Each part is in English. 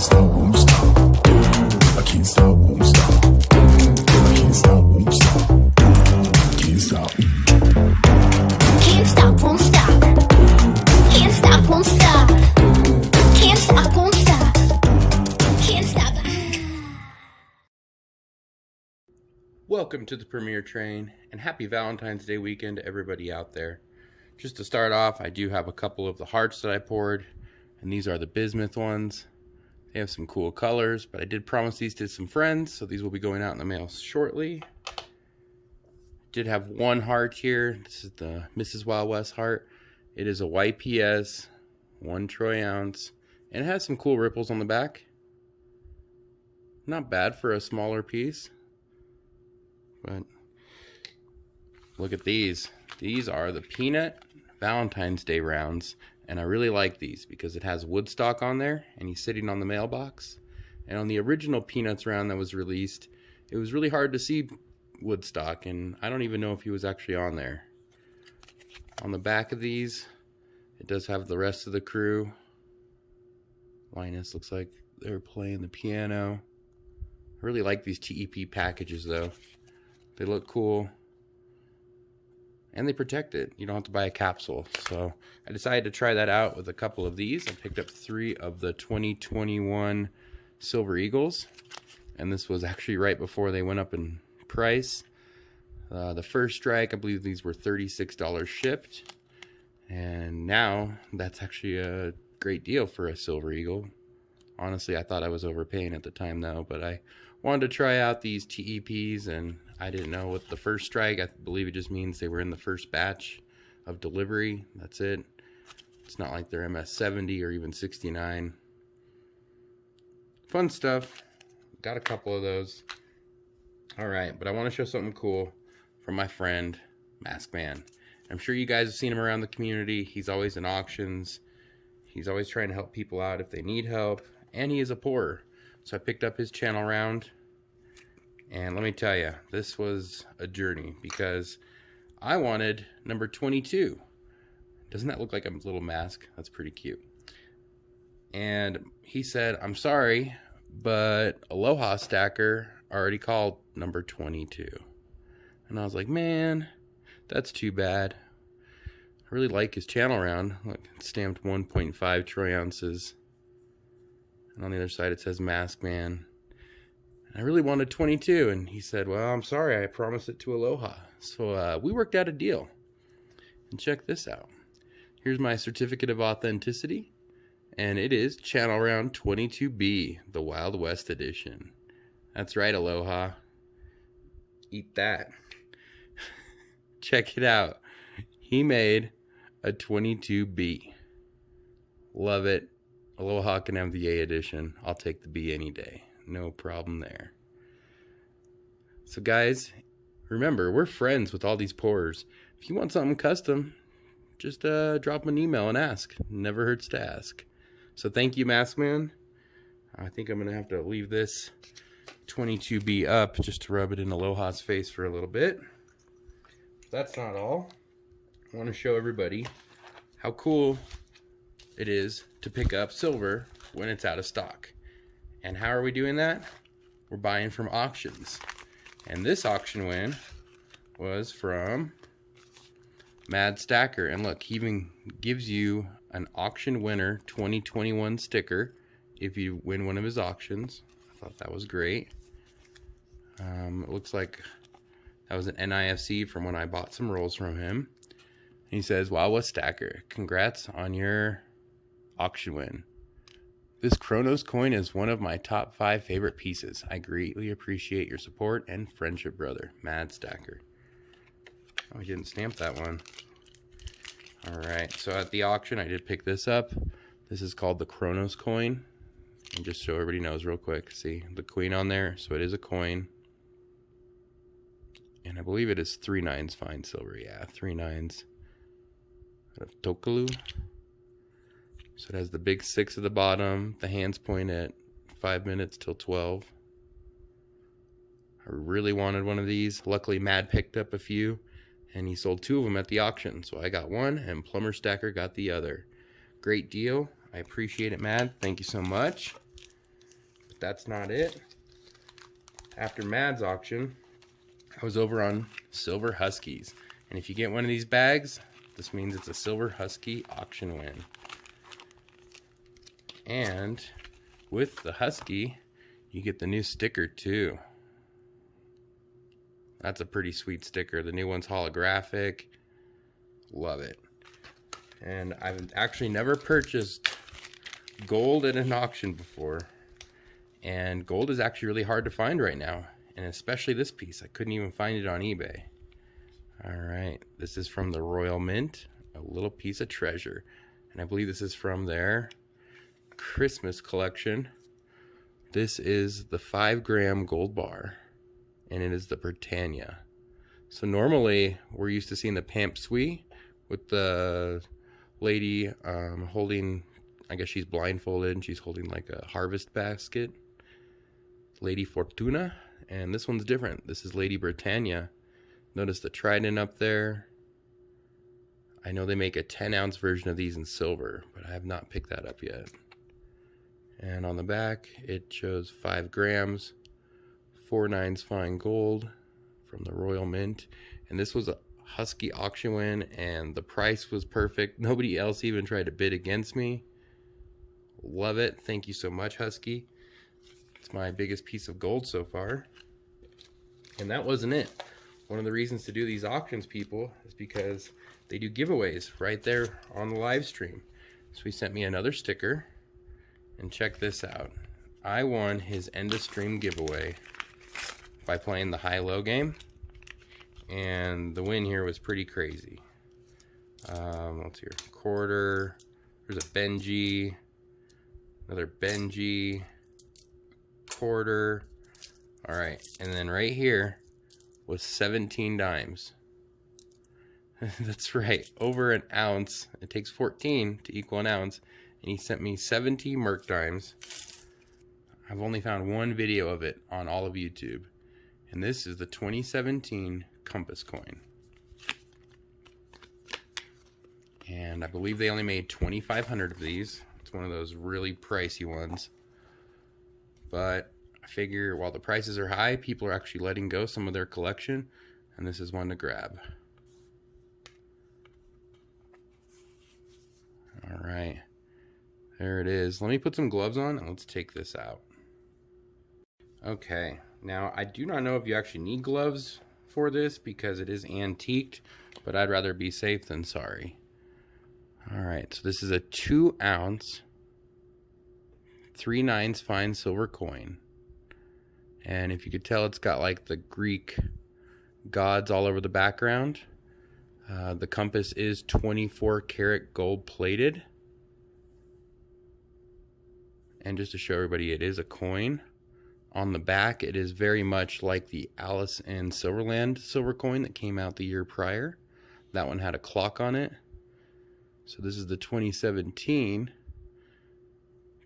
can't stop, won't stop. I can't stop, won't stop. I can't stop, won't stop. Can't stop. Can't stop, won't stop. Can't stop, won't stop. Can't stop, won't stop. Can't stop. Welcome to the Premier Train, and happy Valentine's Day weekend to everybody out there. Just to start off, I do have a couple of the hearts that I poured, and these are the bismuth ones. They have some cool colors, but I did promise these to some friends, so these will be going out in the mail shortly. Did have one heart here. This is the Mrs. Wild West heart. It is a YPS, 1 troy ounce, and it has some cool ripples on the back. Not bad for a smaller piece. But look at these. These are the peanut Valentine's Day rounds, and I really like these because it has Woodstock on there, and he's sitting on the mailbox. And on the original Peanuts round that was released, it was really hard to see Woodstock, and I don't even know if he was actually on there. On the back of these, it does have the rest of the crew. Linus looks like they're playing the piano. I really like these TEP packages though. They look cool. And they protect it. You don't have to buy a capsule. So I decided to try that out with a couple of these. I picked up 3 of the 2021 Silver Eagles. And this was actually right before they went up in price. The first strike, I believe these were $36 shipped. And now that's actually a great deal for a Silver Eagle. Honestly, I thought I was overpaying at the time though. But I wanted to try out these TEPs, and I didn't know what the first strike, I believe it just means they were in the first batch of delivery. That's it. It's not like they're MS70 or even 69. Fun stuff. Got a couple of those. Alright, but I want to show something cool from my friend, Mask Man. I'm sure you guys have seen him around the community. He's always in auctions. He's always trying to help people out if they need help. And he is a pourer. So I picked up his channel round, and let me tell you, this was a journey because I wanted number 22. Doesn't that look like a little mask? That's pretty cute. And he said, I'm sorry, but Aloha Stacker already called number 22. And I was like, man, that's too bad. I really like his channel round. Look, it's stamped 1.5 troy ounces. And on the other side it says Mask Man. I really wanted 22, and he said, well, I'm sorry, I promised it to Aloha. So we worked out a deal. And check this out. Here's my certificate of authenticity, and it is channel round 22B, the Wild West edition. That's right, Aloha. Eat that. Check it out. He made a 22B. Love it. Aloha can have the A edition. I'll take the B any day. No problem there. So guys, remember, we're friends with all these pourers. If you want something custom, just drop an email and ask. Never hurts to ask. So thank you, Mask Man. I think I'm going to have to leave this 22B up just to rub it in Aloha's face for a little bit. That's not all. I want to show everybody how cool it is to pick up silver when it's out of stock. And how are we doing that? We're buying from auctions. And this auction win was from Mad Stacker. And look, he even gives you an auction winner 2021 sticker if you win one of his auctions. I thought that was great. It looks like that was an NIFC from when I bought some rolls from him. And he says, wow, what Stacker, congrats on your auction win. This Kronos coin is one of my top 5 favorite pieces. I greatly appreciate your support and friendship, brother. Mad Stacker. Oh, he didn't stamp that one. Alright, so at the auction I did pick this up. This is called the Kronos Coin. And just so everybody knows real quick, see the queen on there, so it is a coin. And I believe it is 3 nines fine silver. Yeah, 3 nines. Out of Tuvalu. So it has the big 6 at the bottom. The hands point at 5 minutes till 12. I really wanted one of these. Luckily, Mad picked up a few, and he sold 2 of them at the auction. So I got one, and Plumber Stacker got the other. Great deal. I appreciate it, Mad. Thank you so much. that's not it. After Mad's auction, I was over on Silver Huskies. And if you get one of these bags, this means it's a Silver Husky auction win. And with the Husky, you get the new sticker too. That's a pretty sweet sticker. The new one's holographic. Love it. And I've actually never purchased gold at an auction before. And gold is actually really hard to find right now. And especially this piece. I couldn't even find it on eBay. Alright, this is from the Royal Mint. A little piece of treasure. And I believe this is from their Christmas collection. This is the 5-gram gold bar. And it is the Britannia. So normally, we're used to seeing the Pamp Sui with the lady holding, I guess she's blindfolded and she's holding like a harvest basket. Lady Fortuna. And this one's different. This is Lady Britannia. Notice the trident up there. I know they make a 10-ounce version of these in silver, but I have not picked that up yet. And on the back, it shows 5 grams, 4/9 fine gold from the Royal Mint. And this was a Husky auction win, and the price was perfect. Nobody else even tried to bid against me. Love it. Thank you so much, Husky. It's my biggest piece of gold so far. And that wasn't it. One of the reasons to do these auctions, people, is because they do giveaways right there on the live stream. So he sent me another sticker. And check this out. I won his end of stream giveaway by playing the high-low game. And the win here was pretty crazy. Let's see here. Quarter. There's a Benji. Another Benji. Quarter. Alright, and then right here was 17 dimes. That's right, over an ounce. It takes 14 to equal an ounce. And he sent me 70 Merc dimes. I've only found one video of it on all of YouTube. And this is the 2017 Compass coin. And I believe they only made 2,500 of these. It's one of those really pricey ones. But I figure while the prices are high, people are actually letting go some of their collection. And this is one to grab. Alright. There it is. Let me put some gloves on and let's take this out. Okay. Now, I do not know if you actually need gloves for this because it is antiqued. But I'd rather be safe than sorry. Alright. So this is a 2-ounce 3/9 fine silver coin. And if you could tell, it's got like the Greek gods all over the background. The compass is 24 karat gold plated. And just to show everybody, it is a coin. On the back, it is very much like the Alice in Silverland silver coin that came out the year prior. That one had a clock on it. So this is the 2017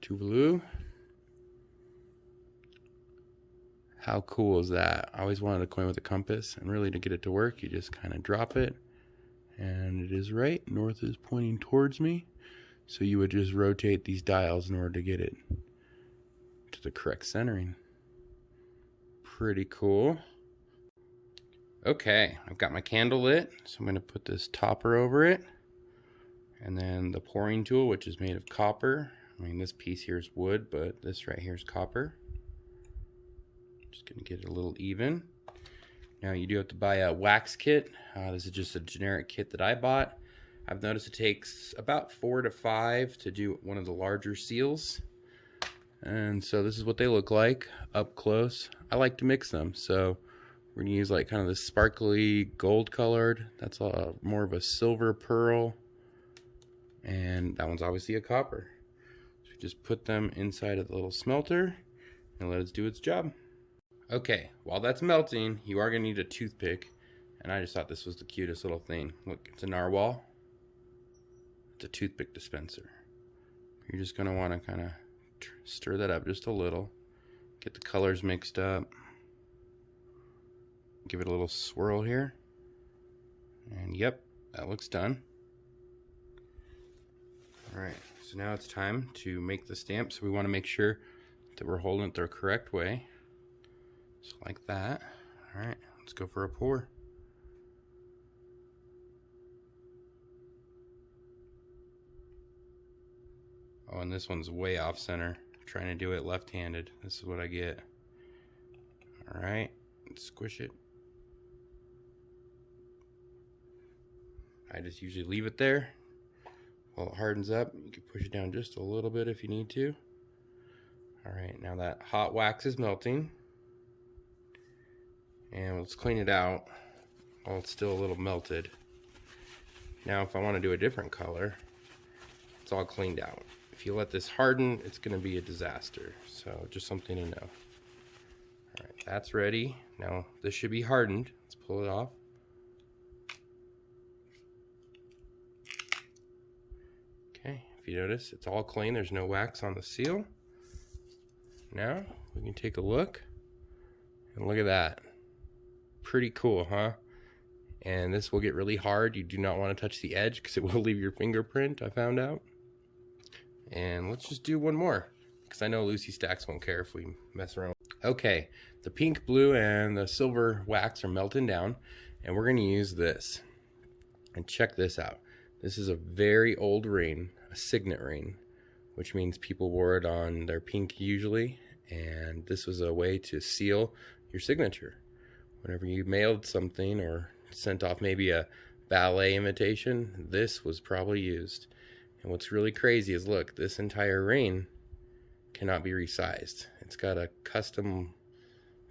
Tuvalu. How cool is that? I always wanted a coin with a compass, and really to get it to work, you just kind of drop it, and it is right. North is pointing towards me, so you would just rotate these dials in order to get it to the correct centering. Pretty cool. Okay, I've got my candle lit, so I'm going to put this topper over it, and then the pouring tool, which is made of copper. I mean, this piece here is wood, but this right here is copper. Just gonna get it a little even. Now you do have to buy a wax kit. This is just a generic kit that I bought. I've noticed it takes about 4 to 5 to do one of the larger seals. And so this is what they look like up close. I like to mix them. So we're gonna use like kind of this sparkly gold colored. That's more of a silver pearl. And that one's obviously a copper. So just put them inside of the little smelter and let it do its job. Okay, while that's melting, you are going to need a toothpick. And I just thought this was the cutest little thing. Look, it's a narwhal. It's a toothpick dispenser. You're just going to want to kind of stir that up just a little. Get the colors mixed up. Give it a little swirl here. And yep, that looks done. Alright, so now it's time to make the stamp. So we want to make sure that we're holding it the correct way. Just like that. All right, let's go for a pour. Oh, and this one's way off center. I'm trying to do it left-handed. This is what I get. All right, squish it. I just usually leave it there while it hardens up. You can push it down just a little bit if you need to. All right, now that hot wax is melting. And let's clean it out while it's still a little melted. Now if I want to do a different color, it's all cleaned out. If you let this harden, it's going to be a disaster. So just something to know. All right, that's ready. Now this should be hardened. Let's pull it off. Okay, if you notice, it's all clean. There's no wax on the seal. Now we can take a look, and look at that. Pretty cool, huh? And this will get really hard. You do not want to touch the edge because it will leave your fingerprint, I found out. And let's just do one more, because I know Lucy Stacks won't care if we mess around. Okay, the pink, blue, and the silver wax are melting down, and we're going to use this. And check this out. This is a very old ring, a signet ring, which means people wore it on their pinky usually, and this was a way to seal your signature. Whenever you mailed something or sent off maybe a ballet invitation, this was probably used. And what's really crazy is, look, this entire ring cannot be resized. It's got a custom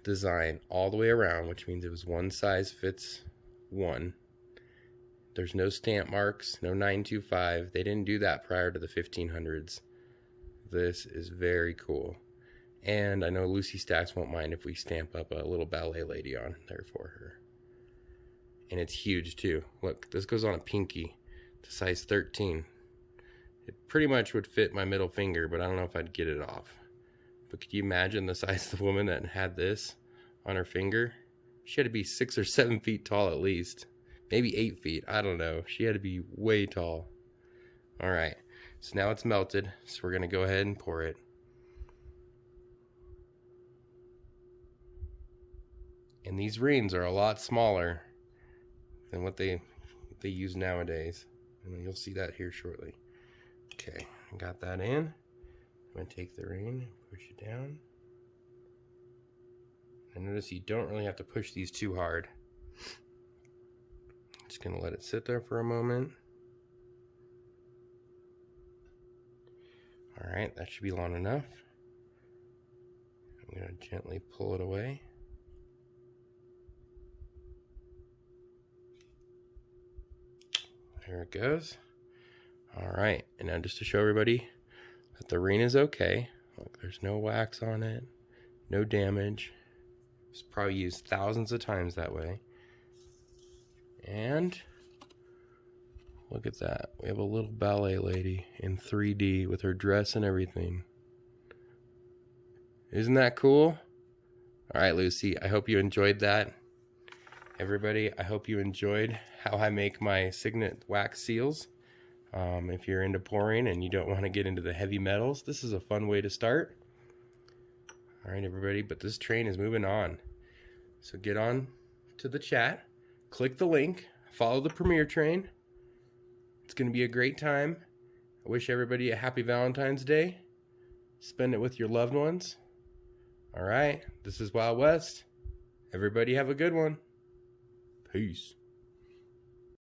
design all the way around, which means it was one size fits one. There's no stamp marks, no 925. They didn't do that prior to the 1500s. This is very cool. And I know Lucy Stacks won't mind if we stamp up a little ballet lady on there for her. And it's huge too. Look, this goes on a pinky to size 13. It pretty much would fit my middle finger, but I don't know if I'd get it off. But could you imagine the size of the woman that had this on her finger? She had to be 6 or 7 feet tall at least. Maybe 8 feet, I don't know. She had to be way tall. All right, so now it's melted, so we're gonna go ahead and pour it. And these rings are a lot smaller than what they use nowadays. And you'll see that here shortly. Okay, I got that in. I'm gonna take the ring, push it down. And notice you don't really have to push these too hard. Just gonna let it sit there for a moment. All right, that should be long enough. I'm gonna gently pull it away. There it goes. All right, and now just to show everybody that the ring is okay. Look, there's no wax on it, no damage. It's probably used thousands of times that way. And look at that. We have a little ballet lady in 3D with her dress and everything. Isn't that cool? All right, Lucy, I hope you enjoyed that. Everybody, I hope you enjoyed how I make my signet wax seals. If you're into pouring and you don't want to get into the heavy metals, this is a fun way to start. All right, everybody, but this train is moving on. So get on to the chat, click the link, follow the premiere train. It's going to be a great time. I wish everybody a happy Valentine's Day. Spend it with your loved ones. All right, this is Wild West. Everybody have a good one. Peace.